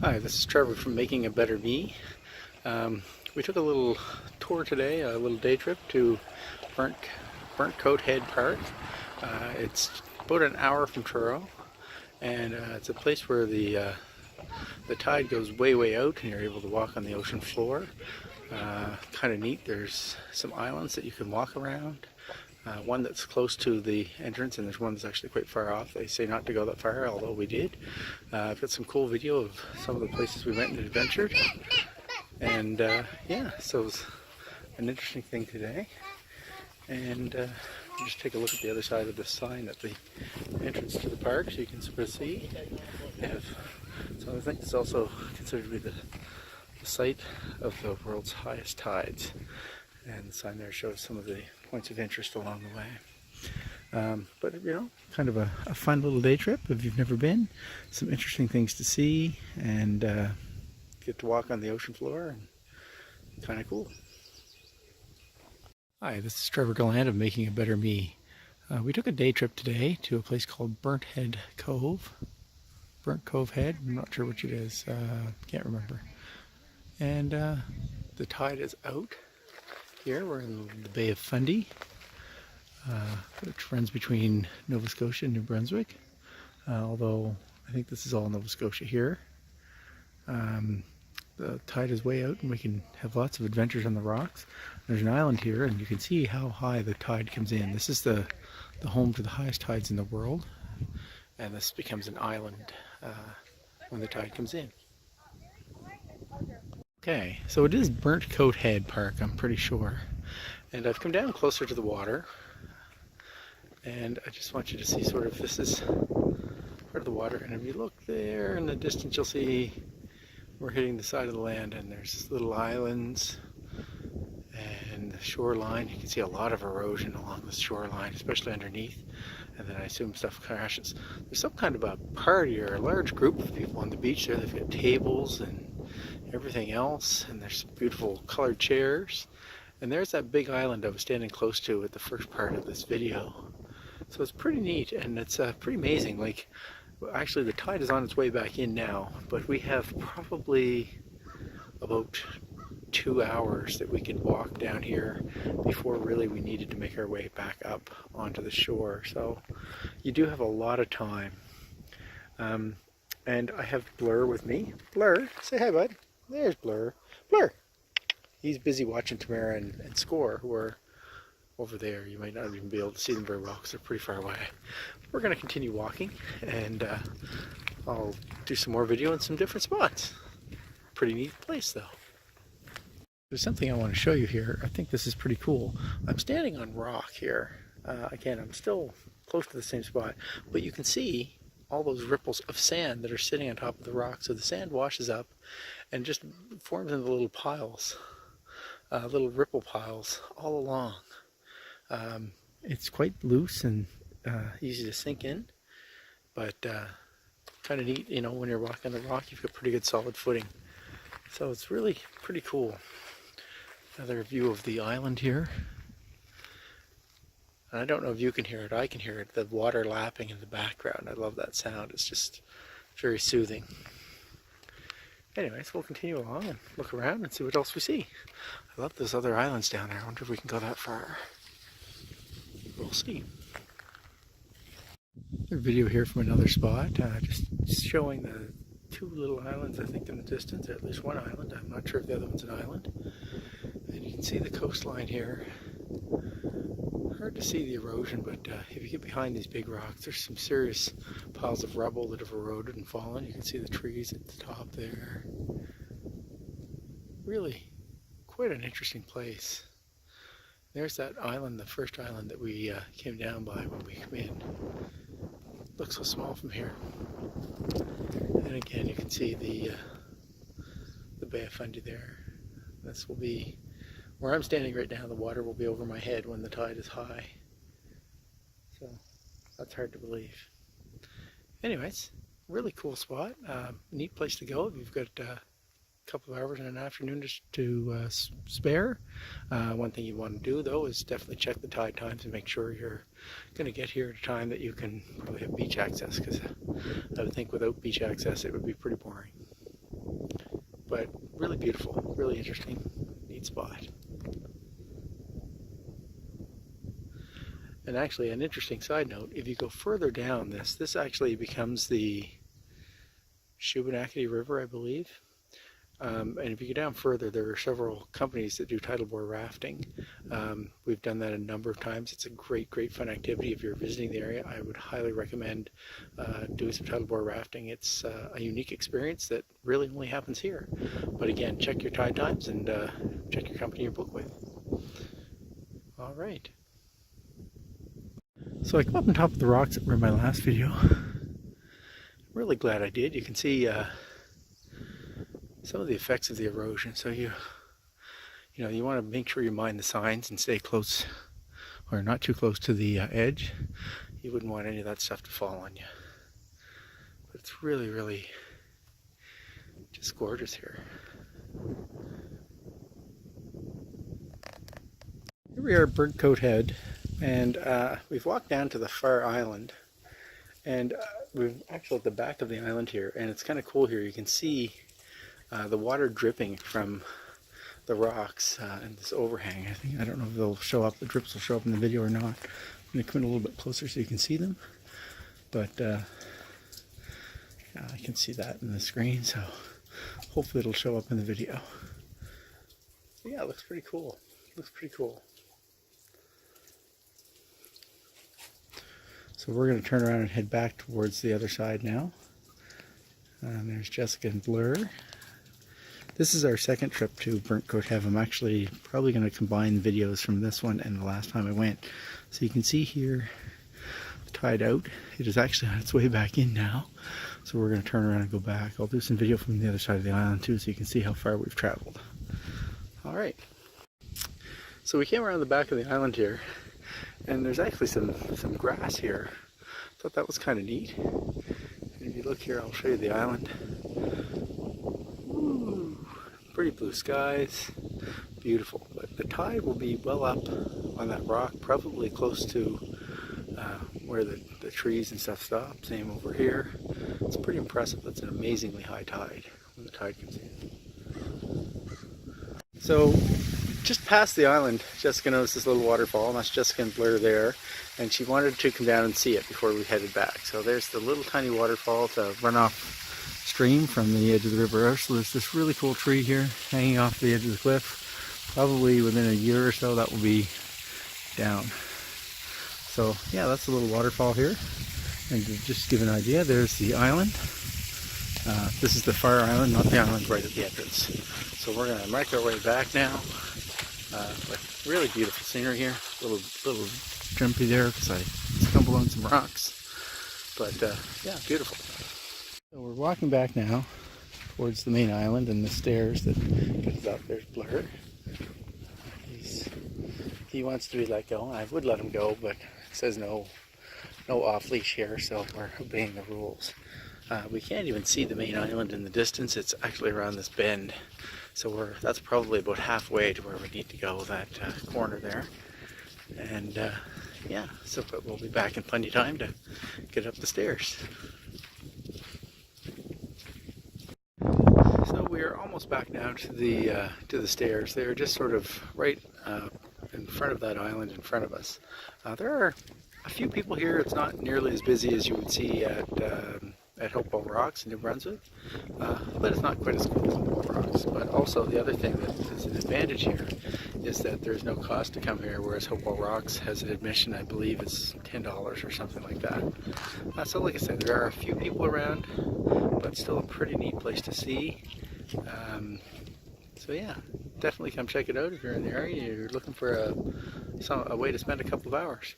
Hi, this is Trevor from Making a Better Me. We took a little tour today, a little day trip to Burnt, Burntcoat Head Park. It's about an hour from Truro, and it's a place where the tide goes way out and you're able to walk on the ocean floor. Kind of neat. There's some islands that you can walk around. One that's close to the entrance, and there's one that's actually quite far off. They say not to go that far, although we did. I've got some cool video of some of the places we went and adventured. And yeah, so it was an interesting thing today. And just take a look at the other side of the sign at the entrance to the park so you can sort of see. They have, so I think it's also considered to be the site of the world's highest tides. And the sign there shows some of the points of interest along the way. But you know, kind of a fun little day trip if you've never been. Some interesting things to see, and get to walk on the ocean floor, and kind of cool. Hi, this is Trevor Gallant of Making a Better Me. We took a day trip today to a place called Burnt Cove Head. I'm not sure which it is. Can't remember. And the tide is out. Here we're in the Bay of Fundy, which runs between Nova Scotia and New Brunswick, although I think this is all Nova Scotia here. The tide is way out and we can have lots of adventures on the rocks. There's an island here and you can see how high the tide comes in. This is the home to the highest tides in the world, and this becomes an island when the tide comes in. Okay, so it is Burntcoat Head Park, I'm pretty sure. And I've come down closer to the water, and I just want you to see sort of, this is part of the water, and if you look there in the distance you'll see we're hitting the side of the land, and there's little islands and the shoreline. You can see a lot of erosion along the shoreline, especially underneath, and then I assume stuff crashes. There's some kind of a party or a large group of people on the beach there. They've got tables and everything else, and there's some beautiful colored chairs, and there's that big island I was standing close to at the first part of this video. So it's pretty neat, and it's pretty amazing. Like, actually the tide is on its way back in now, but we have probably about 2 hours that we could walk down here before really we needed to make our way back up onto the shore. So you do have a lot of time. And I have Blur with me. Blur, say hi, bud. There's Blur. Blur! He's busy watching Tamara and Score, who are over there. You might not even be able to see them very well because they're pretty far away. We're going to continue walking, and I'll do some more video in some different spots. Pretty neat place, though. There's something I want to show you here. I think this is pretty cool. I'm standing on rock here. Again, I'm still close to the same spot, but you can see all those ripples of sand that are sitting on top of the rock. So the sand washes up and just forms into little piles, little ripple piles all along. It's quite loose and easy to sink in, but kind of neat, you know, when you're walking on the rock, you've got pretty good solid footing. So it's really pretty cool. Another view of the island here. And I don't know if you can hear it, I can hear it, the water lapping in the background. I love that sound, it's just very soothing. Anyways, we'll continue along and look around and see what else we see. I love those other islands down there. I wonder if we can go that far. We'll see. A video here from another spot, just showing the 2 little islands, I think, in the distance, or at least one island. I'm not sure if the other one's an island. And you can see the coastline here. Hard to see the erosion, but if you get behind these big rocks, there's some serious piles of rubble that have eroded and fallen. You can see the trees at the top there. Really quite an interesting place. There's that island, the first island that we came down by when we came in. Looks so small from here. And again, you can see the Bay of Fundy there. This will be where I'm standing right now. The water will be over my head when the tide is high. So that's hard to believe. Anyways, really cool spot. Neat place to go if you've got a couple of hours in an afternoon just to spare. One thing you want to do though is definitely check the tide times and make sure you're going to get here at a time that you can probably have beach access, because I would think without beach access it would be pretty boring. But really beautiful, really interesting, neat spot. And actually, an interesting side note, if you go further down this actually becomes the Shubenacadie River, I believe. And if you go down further, there are several companies that do tidal bore rafting. We've done that a number of times. It's a great, great fun activity. If you're visiting the area, I would highly recommend doing some tidal bore rafting. It's a unique experience that really only happens here. But again, check your tide times and check your company you book with. All right. So I come up on top of the rocks that were in my last video. I'm really glad I did. You can see some of the effects of the erosion. So you want to make sure you mind the signs and stay close, or not too close to the edge. You wouldn't want any of that stuff to fall on you. But it's really, really just gorgeous here. Here we are at Burntcoat Head, and we've walked down to the far island, and we're actually at the back of the island here, and it's kind of cool here. You can see the water dripping from the rocks and this overhang. I don't know if they'll show up, the drips will show up in the video or not. I'm going to come in a little bit closer so you can see them, but yeah, I can see that in the screen, so hopefully it'll show up in the video. So yeah, it looks pretty cool. Looks pretty cool. So we're going to turn around and head back towards the other side now. And there's Jessica and Blur. This is our second trip to Burntcoat Head. I'm actually probably going to combine videos from this one and the last time I went. So you can see here the tide out. It is actually on its way back in now. So we're going to turn around and go back. I'll do some video from the other side of the island too, so you can see how far we've traveled. Alright. So we came around the back of the island here, and there's actually some grass here. Thought that was kind of neat. And if you look here, I'll show you the island. Ooh, pretty blue skies, beautiful. But the tide will be well up on that rock, probably close to where the trees and stuff stop. Same over here. It's pretty impressive. It's an amazingly high tide when the tide comes in. So just past the island, Jessica noticed this little waterfall, and that's Jessica and Blair there, and she wanted to come down and see it before we headed back. So there's the little tiny waterfall to run off stream from the edge of the river. So there's this really cool tree here hanging off the edge of the cliff. Probably within a year or so that will be down. So yeah, that's a little waterfall here. And to just give an idea, there's the island. This is the far island, not the island right at the entrance. So we're going to make our way back now. With really beautiful scenery here. A little jumpy there because I stumbled on some rocks. But yeah, beautiful. So we're walking back now towards the main island and the stairs that get us up. There's Blur. He wants to be let go. I would let him go, but it says no off leash here, so we're obeying the rules. We can't even see the main island in the distance. It's actually around this bend. So that's probably about halfway to where we need to go, that corner there. And yeah, so we'll be back in plenty of time to get up the stairs. So we are almost back now to the stairs. They're just sort of right in front of that island in front of us. There are a few people here. It's not nearly as busy as you would see at Hopewell Rocks in New Brunswick, but it's not quite as cool as Hopewell Rocks. But also the other thing that is an advantage here is that there's no cost to come here, whereas Hopewell Rocks has an admission, I believe it's $10 or something like that. So like I said, there are a few people around, but still a pretty neat place to see. So yeah, definitely come check it out if you're in the area, you're looking for a way to spend a couple of hours.